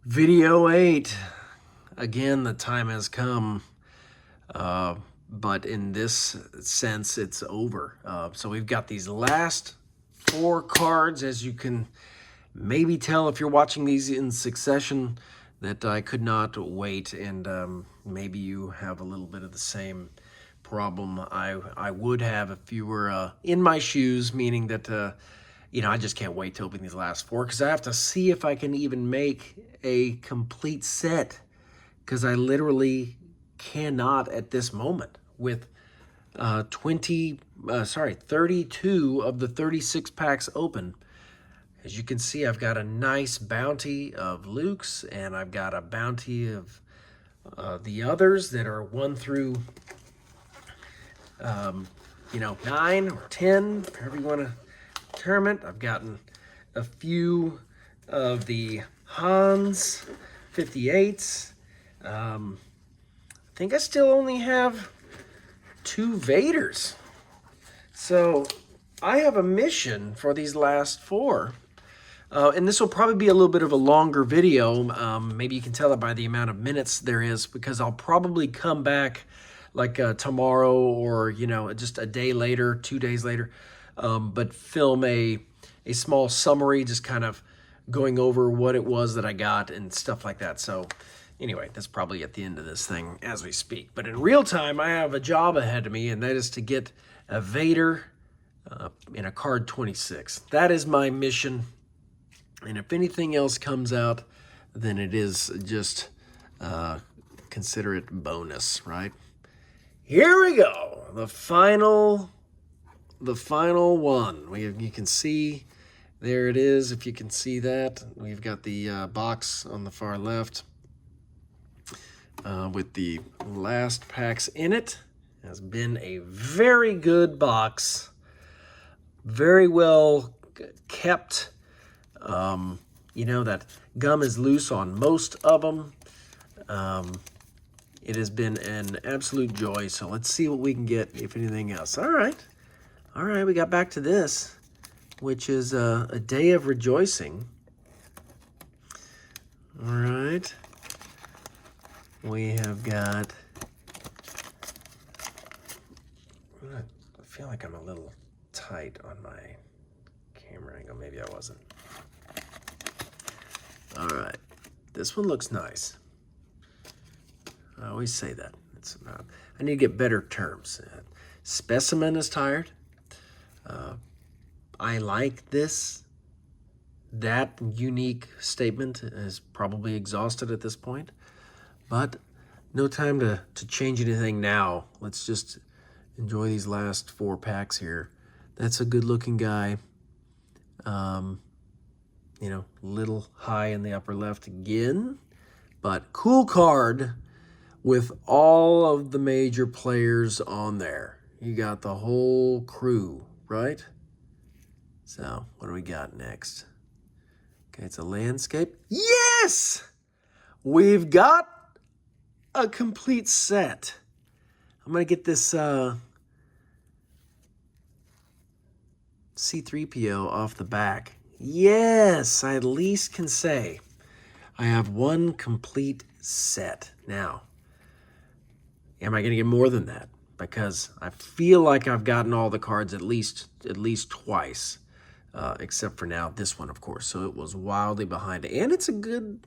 Video 8. Again, the time has come, but in this sense, it's over. So we've got these last 4 cards, as you can maybe tell if you're watching these in succession, that I could not wait, and maybe you have a little bit of the same problem I would have if you were in my shoes, meaning that I just can't wait to open these last 4 because I have to see if I can even make a complete set, because I literally cannot at this moment with 32 of the 36 packs open. As you can see, I've got a nice bounty of Luke's, and I've got a bounty of the others that are 1 through 9 or 10, however you want to term it. I've gotten a few of the Hans 58s. I think I still only have 2 Vaders. So I have a mission for these last 4. And this will probably be a little bit of a longer video. Maybe you can tell it by the amount of minutes there is, because I'll probably come back like tomorrow or, just a day later, 2 days later, but film a small summary, just kind of going over what it was that I got and stuff like that. So anyway, that's probably at the end of this thing as we speak. But in real time, I have a job ahead of me, and that is to get a Vader in a card 26. That is my mission. And if anything else comes out, then it is just consider it bonus, right? Here we go. The final one. You can see, there it is. If you can see that, we've got the box on the far left with the last packs in it. It has been a very good box, very well kept. That gum is loose on most of them. It has been an absolute joy. So let's see what we can get, if anything else. All right, we got back to this, which is a day of rejoicing. All right, we have got, I feel like I'm a little tight on my camera angle. Maybe I wasn't. All right, this one looks nice. I always say that. I need to get better terms. Specimen is tired. I like this. That unique statement is probably exhausted at this point, but no time to change anything now. Let's just enjoy these last 4 packs here. That's a good-looking guy. Little high in the upper left again, but cool card with all of the major players on there. You got the whole crew, right? So what do we got next? Okay, it's a landscape. Yes! We've got a complete set. I'm going to get this C-3PO off the back. Yes, I at least can say I have 1 complete set. Now, am I going to get more than that? Because I feel like I've gotten all the cards at least twice, except for now this one, of course. So it was wildly behind, and it's a good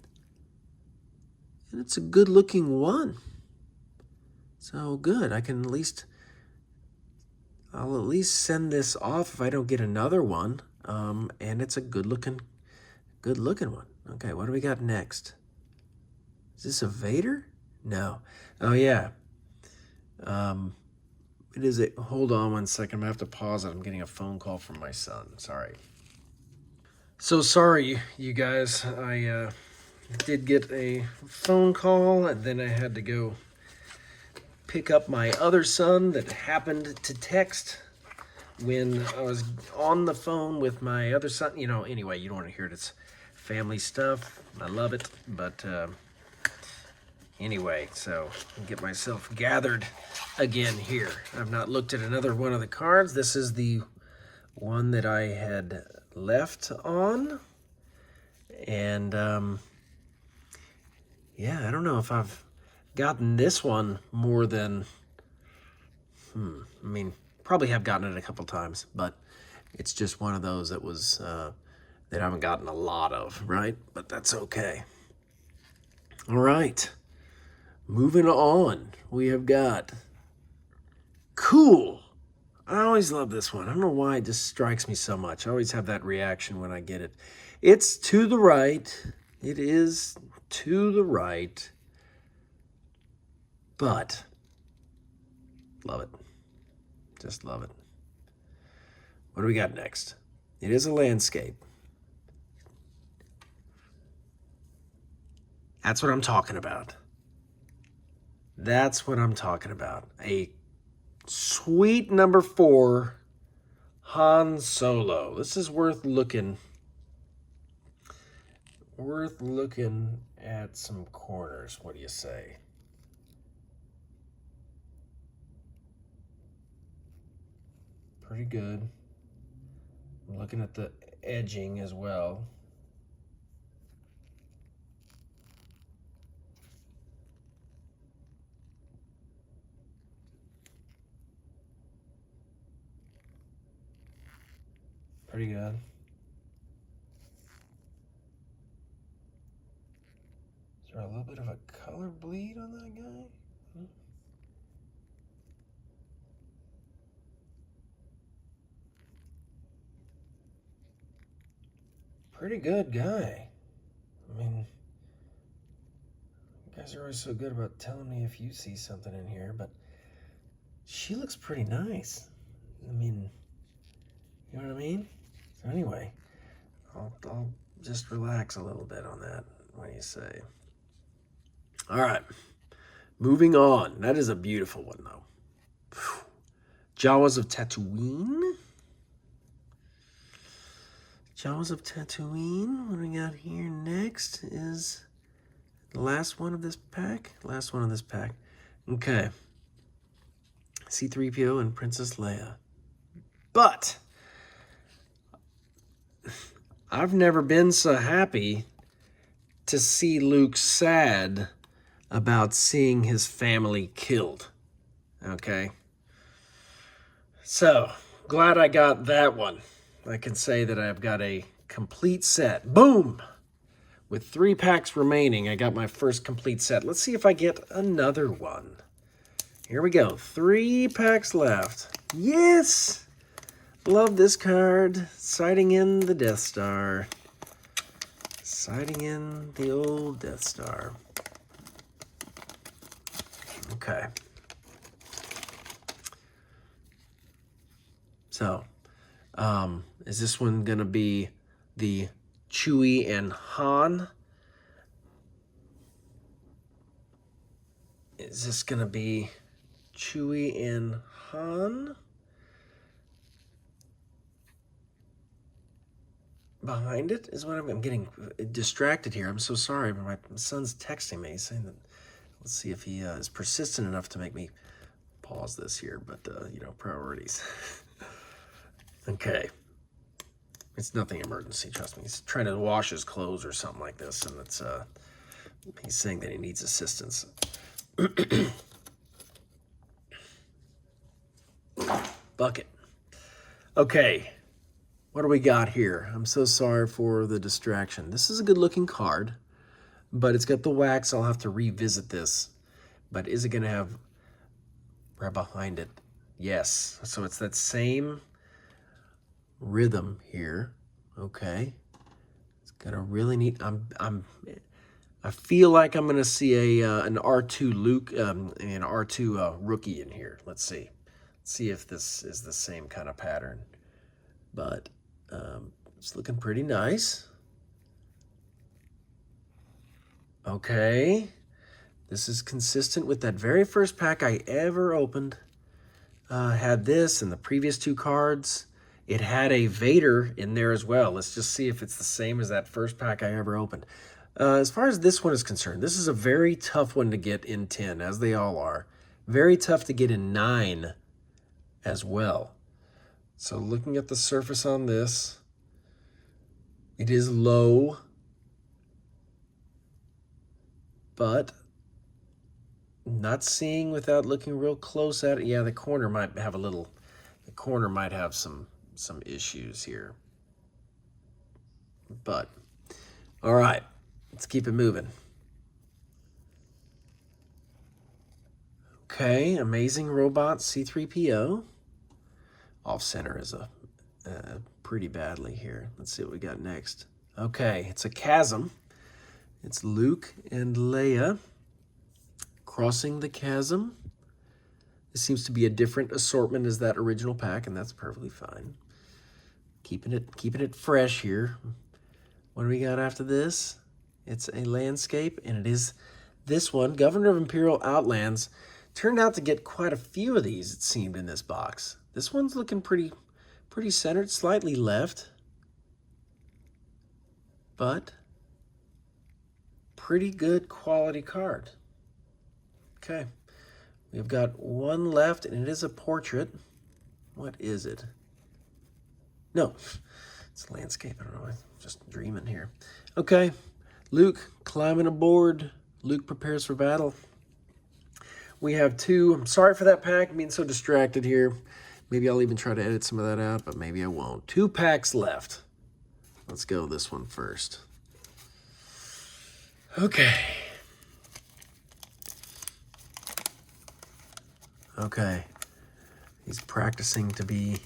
looking one. So good. I'll at least send this off if I don't get another one. And it's a good looking one. Okay, what do we got next? Is this a Vader? No. Oh yeah. It is a, hold on one second. I'm gonna have to pause it. I'm getting a phone call from my son. Sorry. So sorry, you guys. I did get a phone call, and then I had to go pick up my other son that happened to text when I was on the phone with my other son. Anyway, you don't want to hear it. It's family stuff. I love it. But anyway, so I'll get myself gathered again here. I've not looked at another one of the cards. This is the one that I had left on. And yeah, I don't know if I've gotten this one more than, I mean, probably have gotten it a couple times, but it's just one of those that was, that I haven't gotten a lot of, right? But that's okay. All right. Moving on, we have got Cool. I always love this one. I don't know why it just strikes me so much. I always have that reaction when I get it. It's to the right. It is to the right. But love it. Just love it. What do we got next? It is a landscape. That's what I'm talking about. That's what I'm talking about. A sweet number 4, Han Solo. This is worth looking. Worth looking at some corners. What do you say? Pretty good. I'm looking at the edging as well. Pretty good. Is there a little bit of a color bleed on that guy? Pretty good guy. I mean, you guys are always so good about telling me if you see something in here, but she looks pretty nice. I mean, you know what I mean? So anyway, I'll just relax a little bit on that. What do you say? All right, moving on. That is a beautiful one, though. Whew. Jawas of Tatooine. Jaws of Tatooine. What do we got here next is the last one of this pack. Last one of this pack. Okay. C-3PO and Princess Leia. But I've never been so happy to see Luke sad about seeing his family killed. Okay. So, glad I got that one. I can say that I've got a complete set. Boom! With 3 packs remaining, I got my first complete set. Let's see if I get another one. Here we go. 3 packs left. Yes! Love this card. Sighting in the Death Star. Sighting in the old Death Star. Okay. So, is this one going to be the Chewie and Han? Is this going to be Chewie and Han? Behind it is what I'm getting distracted here. I'm so sorry, but my son's texting me saying that. Let's see if he is persistent enough to make me pause this here, but, you know, priorities. Okay. It's nothing emergency, trust me. He's trying to wash his clothes or something like this, and it's, he's saying that he needs assistance. Bucket. Okay. What do we got here? I'm so sorry for the distraction. This is a good-looking card, but it's got the wax. I'll have to revisit this. But is it going to have right behind it? Yes. So it's that same rhythm here. Okay. It's got a really neat. I feel like I'm going to see an R2 Luke and an R2 rookie in here. Let's see. Let's see if this is the same kind of pattern. But it's looking pretty nice. Okay. This is consistent with that very first pack I ever opened. Had this and the previous 2 cards. It had a Vader in there as well. Let's just see if it's the same as that first pack I ever opened. As far as this one is concerned, this is a very tough one to get in 10, as they all are. Very tough to get in 9 as well. So looking at the surface on this, it is low, but not seeing without looking real close at it. Yeah, the corner might have some issues here. But, all right, let's keep it moving. Okay, Amazing Robot C3PO. Off center is pretty badly here. Let's see what we got next. Okay, it's a chasm. It's Luke and Leia crossing the chasm. This seems to be a different assortment as that original pack, and that's perfectly fine. Keeping it fresh here. What do we got after this? It's a landscape, and it is this one, Governor of Imperial Outlands. Turned out to get quite a few of these, it seemed, in this box. This one's looking pretty centered, slightly left, but pretty good quality card. Okay, we've got one left, and it is a portrait. What is it? No, it's a landscape. I don't know. I'm just dreaming here. Okay, Luke climbing aboard. Luke prepares for battle. We have two. I'm sorry for that pack. I'm being so distracted here. Maybe I'll even try to edit some of that out, but maybe I won't. 2 packs left. Let's go this one first. Okay. Okay. He's practicing to be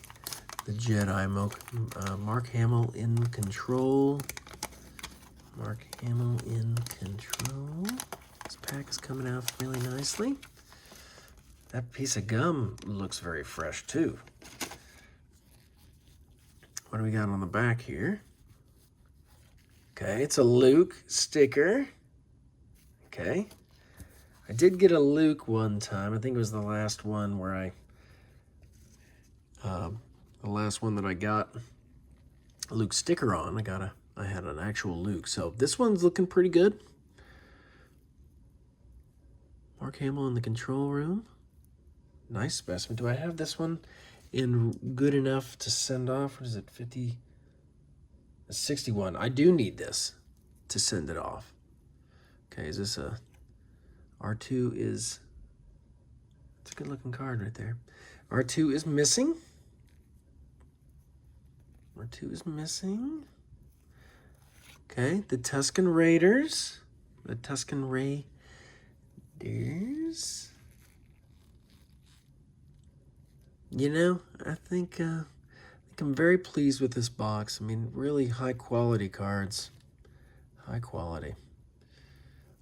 the Jedi. Mark Hamill in control. Mark Hamill in control. This pack is coming out really nicely. That piece of gum looks very fresh too. What do we got on the back here? Okay, it's a Luke sticker. Okay. I did get a Luke one time. I think it was the last one where the last one that I got a Luke sticker on. I had an actual Luke. So this one's looking pretty good. Mark Hamill in the control room. Nice specimen. Do I have this one in good enough to send off? What is it, 50? 61. I do need this to send it off. Okay, is this a... R2 is... It's a good looking card right there. R2 is missing. R2 is missing. Okay, the Tusken Raiders. The Tusken Raiders. You know, I think I'm very pleased with this box. I mean, really high quality cards. High quality.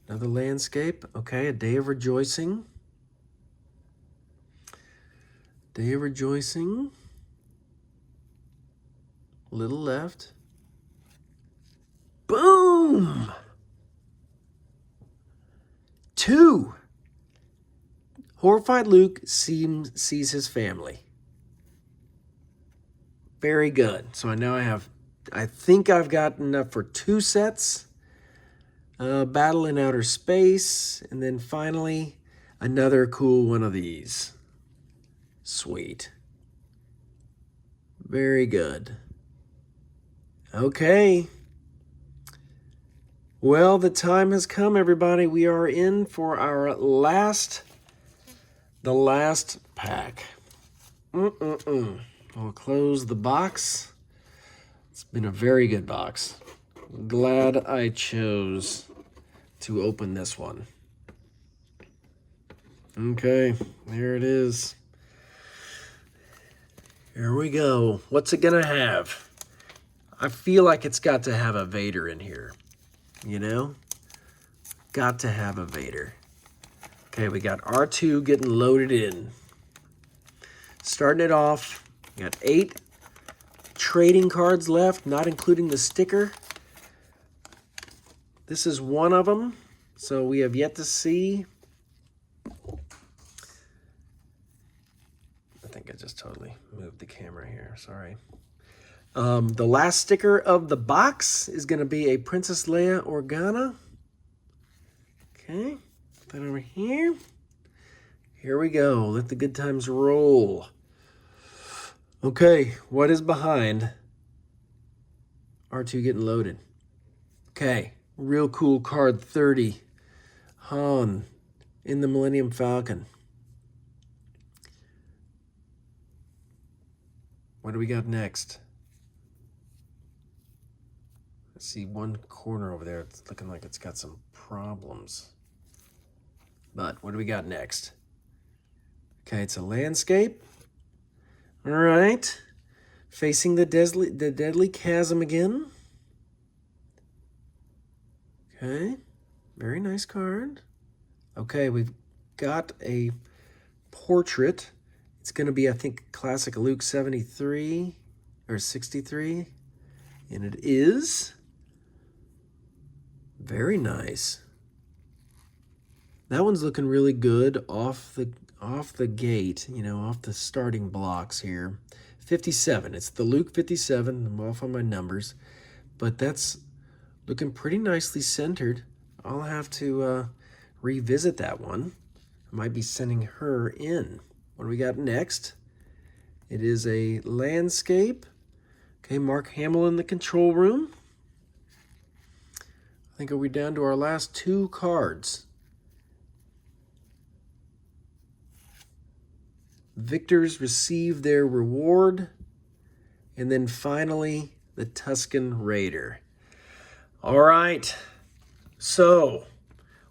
Another landscape. Okay, a Day of Rejoicing. Day of Rejoicing. Little left. Boom! 2. Horrified Luke sees his family. Very good. So I think I've got enough for 2 sets. Battle in Outer Space. And then finally, another cool one of these. Sweet. Very good. Okay. Well, the time has come, everybody. We are in for our the last pack. We'll close the box. It's been a very good box. Glad I chose to open this one. Okay, there it is. Here we go. What's it gonna have? I feel like it's got to have a Vader in here. You know? Got to have a Vader. Okay, we got R2 getting loaded in. Starting it off, we got 8 trading cards left, not including the sticker. This is one of them, so we have yet to see. I think I just totally moved the camera here, sorry. The last sticker of the box is going to be a Princess Leia Organa. Okay, put that over here. Here we go. Let the good times roll. Okay, what is behind R2 getting loaded? Okay, real cool card 30. Han in the Millennium Falcon. What do we got next? I see one corner over there. It's looking like it's got some problems. But what do we got next? Okay, it's a landscape. All right. Facing the deadly chasm again. Okay. Very nice card. Okay, we've got a portrait. It's going to be, I think, Classic Luke 73 or 63. And it is very nice. That one's looking really good off the gate, you know, off the starting blocks here. 57. It's the Luke 57. I'm off on my numbers. But that's looking pretty nicely centered. I'll have to revisit that one. I might be sending her in. What do we got next? It is a landscape. Okay, Mark Hamill in the control room. I think are we down to our last two cards. Victors receive their reward. And then finally, the Tusken Raider. All right. So,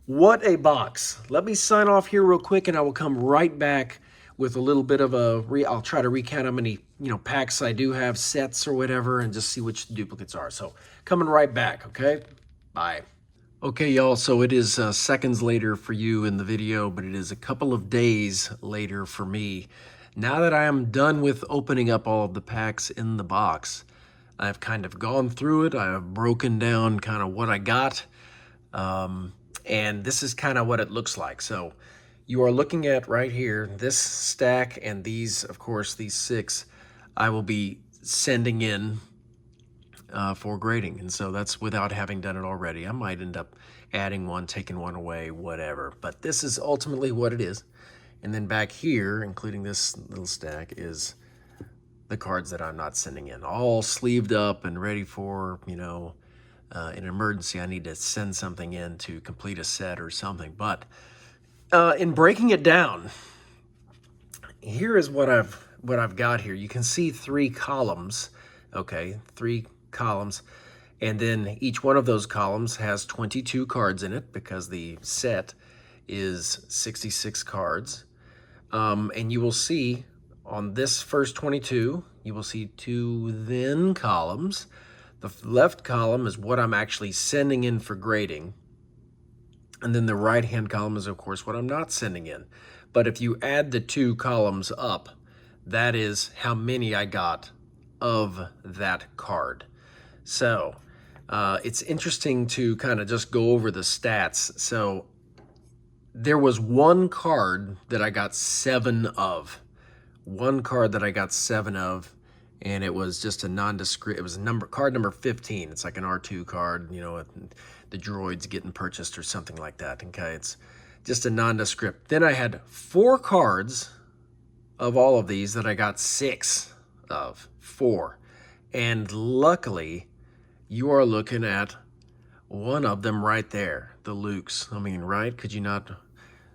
what a box. Let me sign off here real quick and I will come right back with a little bit of I'll try to recount how many, packs I do have, sets or whatever, and just see which duplicates are. So, coming right back, okay? Bye. Okay, y'all, so it is seconds later for you in the video, but it is a couple of days later for me. Now that I am done with opening up all of the packs in the box, I've kind of gone through it. I have broken down kind of what I got, and this is kind of what it looks like. So you are looking at right here, this stack and these, of course, these 6, I will be sending in for grading. And so that's without having done it already. I might end up adding one, taking one away, whatever. But this is ultimately what it is. And then back here, including this little stack, is the cards that I'm not sending in. All sleeved up and ready for, an emergency. I need to send something in to complete a set or something. But in breaking it down, here is what I've got here. You can see 3 columns, okay, 3 columns, and then each one of those columns has 22 cards in it because the set is 66 cards. And you will see on this first 22, you will see 2 then columns. The left column is what I'm actually sending in for grading. And then the right-hand column is, of course, what I'm not sending in. But if you add the 2 columns up, that is how many I got of that card. So it's interesting to kind of just go over the stats. So there was one card that I got 7 of. One card that I got 7 of, and it was just a nondescript. It was card number 15. It's like an R2 card, the droids getting purchased or something like that. Okay, it's just a nondescript. Then I had 4 cards of all of these that I got 6 of. 4. And luckily, you are looking at one of them right there, the Lukes. I mean, right? Could you not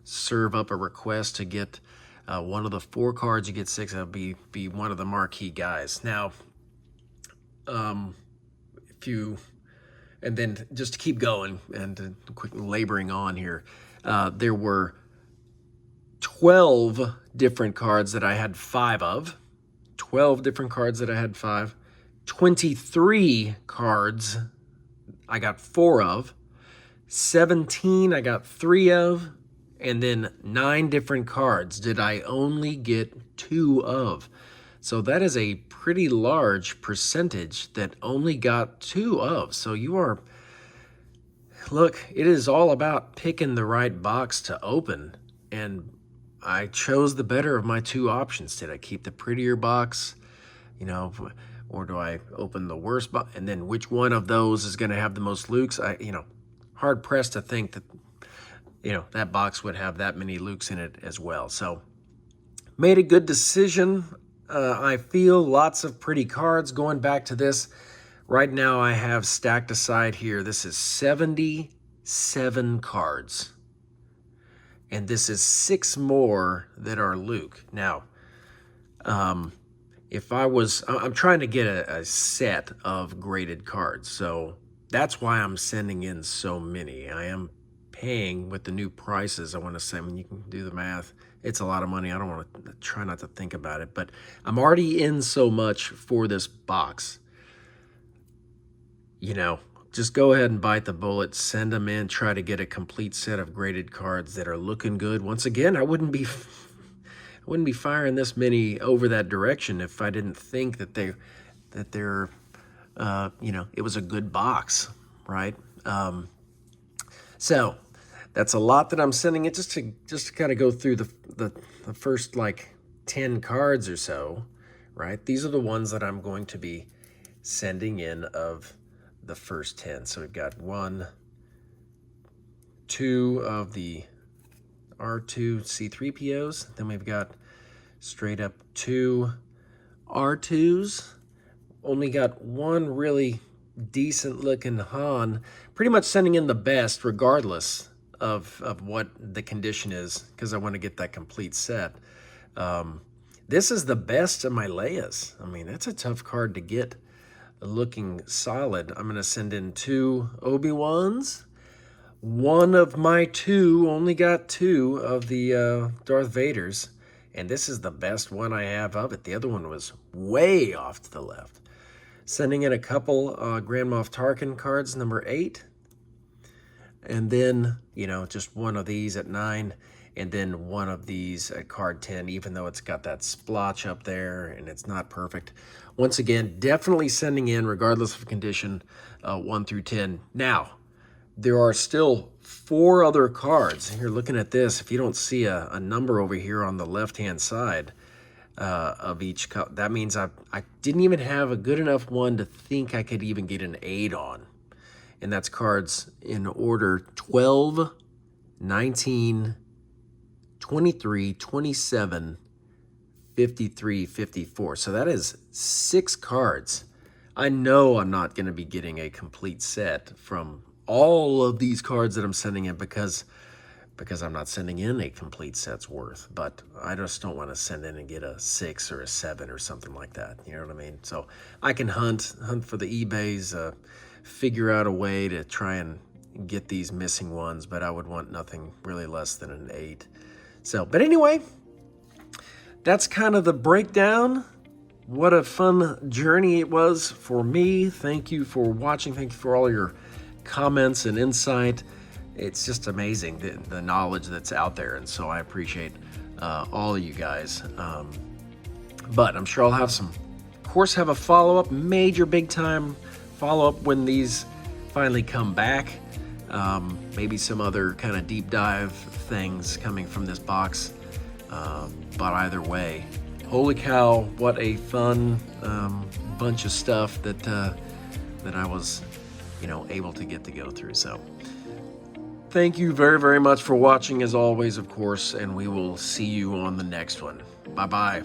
serve up a request to get one of the 4 cards? You get 6. That would be one of the marquee guys. Now, and then just to keep going and quick laboring on here, there were 12 different cards that I had 5 of. 12 different cards that I had 5. 23 cards I got 4 of. 17 I got 3 of. And then 9 different cards did I only get 2 of. So that is a pretty large percentage that only got 2 of. So look, it is all about picking the right box to open. And I chose the better of my 2 options. Did I keep the prettier box, or do I open the worst box? And then which one of those is going to have the most Lukes? Hard pressed to think that, that box would have that many Lukes in it as well. So made a good decision. I feel lots of pretty cards. Going back to this, right now I have stacked aside here, this is 77 cards. And this is 6 more that are Luke. Now, if I'm trying to get a set of graded cards, so that's why I'm sending in so many. I am paying with the new prices. I want to say, when you can do the math, it's a lot of money. I don't want to try not to think about it, but I'm already in so much for this box. You know, just go ahead and bite the bullet, send them in, try to get a complete set of graded cards that are looking good. Once again, I wouldn't be firing this many over that direction if I didn't think that they're you know, it was a good box, right? So that's a lot that I'm sending it just to kind of go through the first like 10 cards or so, right? These are the ones that I'm going to be sending in of the first 10. So we've got 1, 2 of the R2 C3POs. Then we've got straight up 2 R2s. Only got 1 really decent looking Han. Pretty much sending in the best regardless of what the condition is, because I want to get that complete set. This is the best of my Leias. I mean, that's a tough card to get looking solid. I'm going to send in 2 Obi-Wans. 1 of my 2, only got 2 of the Darth Vaders, and this is the best one I have of it. The other one was way off to the left. Sending in a couple Grand Moff Tarkin cards, number 8. And then, you know, just 1 of these at 9. And then 1 of these at card 10, even though it's got that splotch up there and it's not perfect. Once again, definitely sending in, regardless of condition, 1 through 10. Now, there are still 4 other cards. You're looking at this. If you don't see a number over here on the left-hand side of each cup, that means I didn't even have a good enough one to think I could even get an 8 on. And that's cards in order 12, 19, 23, 27, 53, 54. So that is 6 cards. I know I'm not going to be getting a complete set from all of these cards that I'm sending in because I'm not sending in a complete set's worth. But I just don't want to send in and get a 6 or a 7 or something like that. You know what I mean? So I can hunt for the eBays, figure out a way to try and get these missing ones, but I would want nothing really less than an 8. So, but anyway, that's kind of the breakdown. What a fun journey it was for me. Thank you for watching. Thank you for all your comments and insight. It's just amazing, the knowledge that's out there, and so I appreciate all of you guys. But I'm sure I'll have some, of course, have a follow-up, major big time follow-up when these finally come back. Maybe some other kind of deep dive things coming from this box. But either way, holy cow, what a fun bunch of stuff that I was, you know, able to get to go through. So thank you very, very much for watching, as always, of course, and we will see you on the next one. Bye-bye.